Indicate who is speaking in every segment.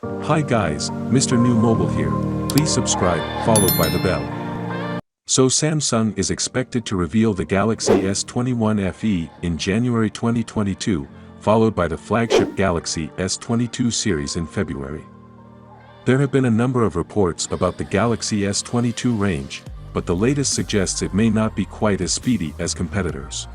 Speaker 1: Hi guys, Mrnewmobile here. Please subscribe, followed by the bell. So Samsung is expected to reveal the Galaxy S21 FE in January 2022, followed by the flagship Galaxy S22 series in February. There have been a number of reports about the Galaxy S22 range, but the latest suggests it may not be quite as speedy as competitors.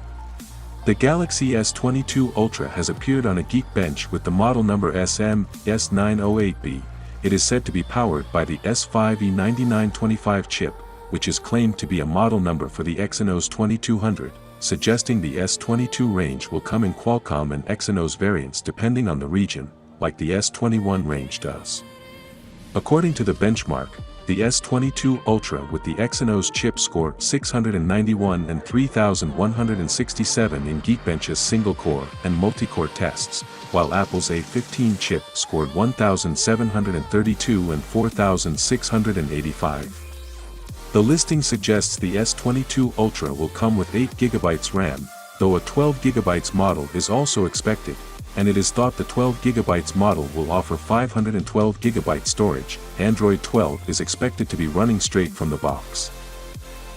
Speaker 1: The Galaxy S22 Ultra has appeared on a Geekbench with the model number SM-S908B. It is said to be powered by the S5e9925 chip, which is claimed to be a model number for the Exynos 2200, suggesting the S22 range will come in Qualcomm and Exynos variants depending on the region, like the S21 range does. According to the benchmark, the S22 Ultra with the Exynos chip scored 691 and 3167 in Geekbench's single-core and multi-core tests, while Apple's A15 chip scored 1732 and 4685. The listing suggests the S22 Ultra will come with 8GB RAM, though a 12GB model is also expected, and it is thought the 12GB model will offer 512GB storage. Android 12 is expected to be running straight from the box.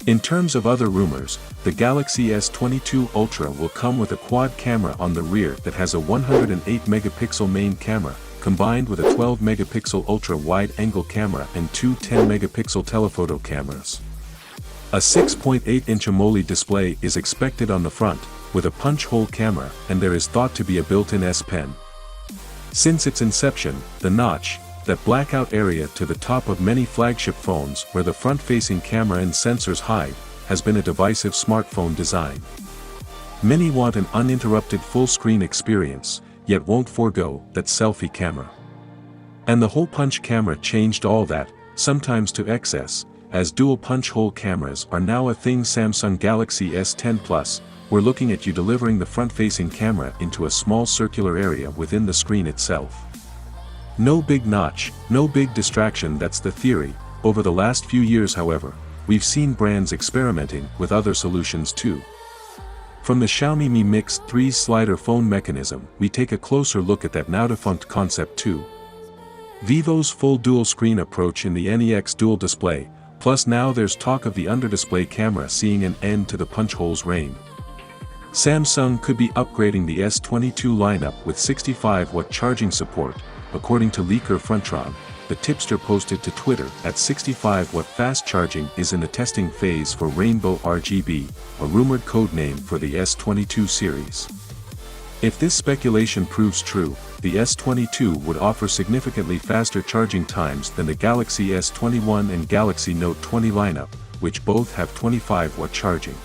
Speaker 1: In terms of other rumors, the Galaxy S22 Ultra will come with a quad camera on the rear that has a 108-megapixel main camera, combined with a 12-megapixel ultra-wide-angle camera and two 10-megapixel telephoto cameras. A 6.8-inch AMOLED display is expected on the front, with a punch-hole camera, and there is thought to be a built-in S Pen. Since its inception, the notch, that blackout area to the top of many flagship phones where the front-facing camera and sensors hide, has been a divisive smartphone design. Many want an uninterrupted full-screen experience, yet won't forego that selfie camera. And the hole punch camera changed all that, sometimes to excess, as dual punch-hole cameras are now a thing. Samsung Galaxy S10 Plus, we're looking at you delivering the front-facing camera into a small circular area within the screen itself. No big notch, no big distraction, that's the theory. Over the last few years, however, we've seen brands experimenting with other solutions too. From the Xiaomi Mi Mix 3's slider phone mechanism, we take a closer look at that now-defunct concept too. Vivo's full dual-screen approach in the NEX dual display, plus now there's talk of the under-display camera seeing an end to the punch-hole's reign. Samsung could be upgrading the S22 lineup with 65-watt charging support, according to leaker Frontron. The tipster posted to Twitter at 65-watt fast charging is in the testing phase for Rainbow RGB, a rumored code name for the S22 series. If this speculation proves true, the S22 would offer significantly faster charging times than the Galaxy S21 and Galaxy Note 20 lineup, which both have 25-watt charging.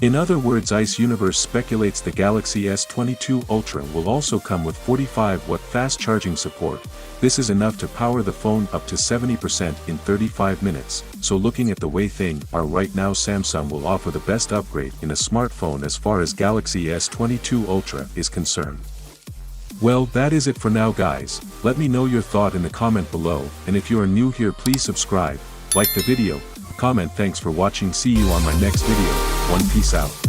Speaker 1: In other words, Ice Universe speculates the Galaxy S22 Ultra will also come with 45-watt fast charging support. This is enough to power the phone up to 70% in 35 minutes, so looking at the way things are right now, Samsung will offer the best upgrade in a smartphone as far as Galaxy S22 Ultra is concerned. Well, that is it for now guys. Let me know your thought in the comment below, and if you are new here, please subscribe, like the video, comment. Thanks for watching. See you on my next video. Peace out.